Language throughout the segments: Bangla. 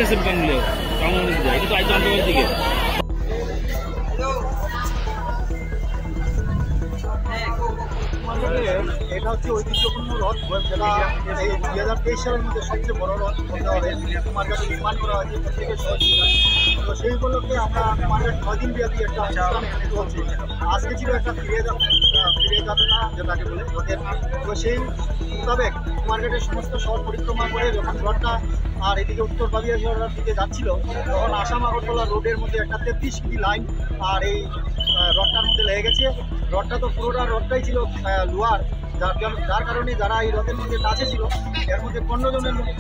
গেছেন কামলে কামলে দিকে এটা তো আইতো আন্দোলনের দিকে এটা হচ্ছে ঐতিহ্যপূর্ণ রথ যেটা এই 2023 সালের মধ্যে সবচেয়ে বড় রথ বলতে হবে কুমারঘাটে নির্মাণ করা হয়েছে প্রত্যেকের সহযোগিতা। তো সেই উপলক্ষে আমরা কুমারঘাট 9 দিন ব্যাপী একটা অনুষ্ঠান চলছে। আজকে ছিল একটা ফিরে যাত্রা যেটাকে বলে রথের। তো সেই মোতাবেক কুমারঘাটের সমস্ত শহর পরিক্রমা করে যখন রথটা আর এদিকে উত্তর বাবিয়াঝড়ার দিকে যাচ্ছিল তখন আসাম আগরতলা রোডের মধ্যে একটা 33 ফিট লাইন আর এই রথটার মধ্যে লেগে গেছে। রথটা তো পুরোটা রথটাই ছিল লোহার, যার কারণে যারা এই রথের মধ্যে কাছে ছিল এর মধ্যে 15 জনের মতো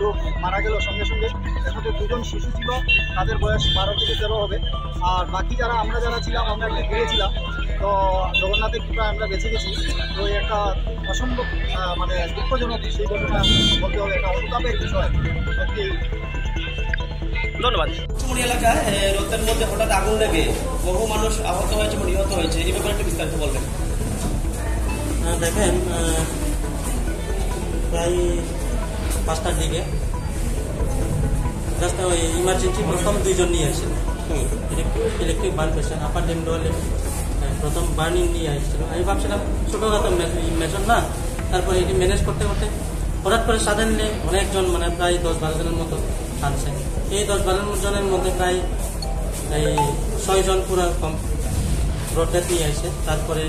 লোক মারা গেল সঙ্গে সঙ্গে। এর মধ্যে 2 জন শিশু ছিল, তাদের বয়স 12 থেকে 13 হবে। আর বাকি আমরা যারা ছিলাম আমরা একটু ঘিরেছিলাম। তো জগন্নাথের কৃপায় আমরা বেঁচে গেছি। তো একটা অসম্ভব মানে দুঃখজনক সেই ঘটনা বলতে হবে, একটা অনুতাপের বিষয় সত্যি। ধন্যবাদ। চুমুনি এলাকায় রথের মধ্যে হঠাৎ আগুন লেগে বহু মানুষ আহত হয়েছে এবং নিহত হয়েছে, এই ব্যাপারে একটু বিস্তারিত বলবেন। দেখেন প্রায় 5টার দিকে জাস্ট ওই ইমার্জেন্সি প্রথম 2 জন নিয়ে আসছিল ইলেকট্রিক বার্ন পেশেন্ট আপার ডেমডোয়ালে প্রথম বার্নিং নিয়ে আসছিল। আমি ভাবছিলাম ছোটোখাটো মেশন না, তারপরে এটি ম্যানেজ করতে করতে হঠাৎ করে সাডেনলি অনেকজন মানে প্রায় 10-12 জনের মতো আনছে। এই 10-12 জনের মধ্যে প্রায় এই 6 জন পুরো রোড ডেথ নিয়ে আসছে। তারপরে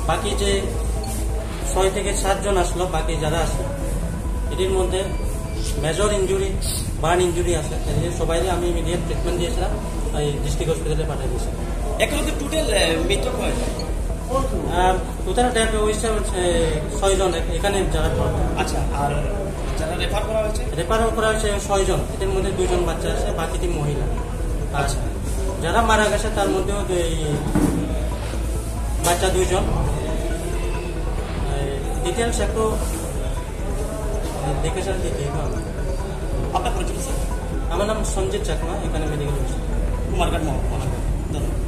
বাকি যে 6 থেকে 7 জন আসলো, বাকি যারা আসলো এটির মধ্যে মেজর ইঞ্জুরি বার্ন ইঞ্জুরি আছে, সবাই আমি ইমিডিয়েট ট্রিটমেন্ট দিয়েছিলাম, এই ডিস্ট্রিক্ট হসপিটালে পাঠিয়ে দিয়েছিলাম। এখন তো টোটাল মৃত্যু হয় টোটাল ডেথ হয়েছে 6 জন এখানে যারা। আচ্ছা, আর যারা রেফার করা হয়েছে 6 জন, এদের মধ্যে 2 জন বাচ্চা আছে, বাকিটি মহিলা। আচ্ছা, যারা মারা গেছে তার মধ্যেও বাচ্চা 2 জন। ডিটেলস একটু দেখে স্যার দিতে হবে। আপনার পরিচয় স্যার? আমার নাম সঞ্জিত চাকমা, এখানে মেডিকেল অফিসার, কুমারঘাট মহকুমা। ধন্যবাদ।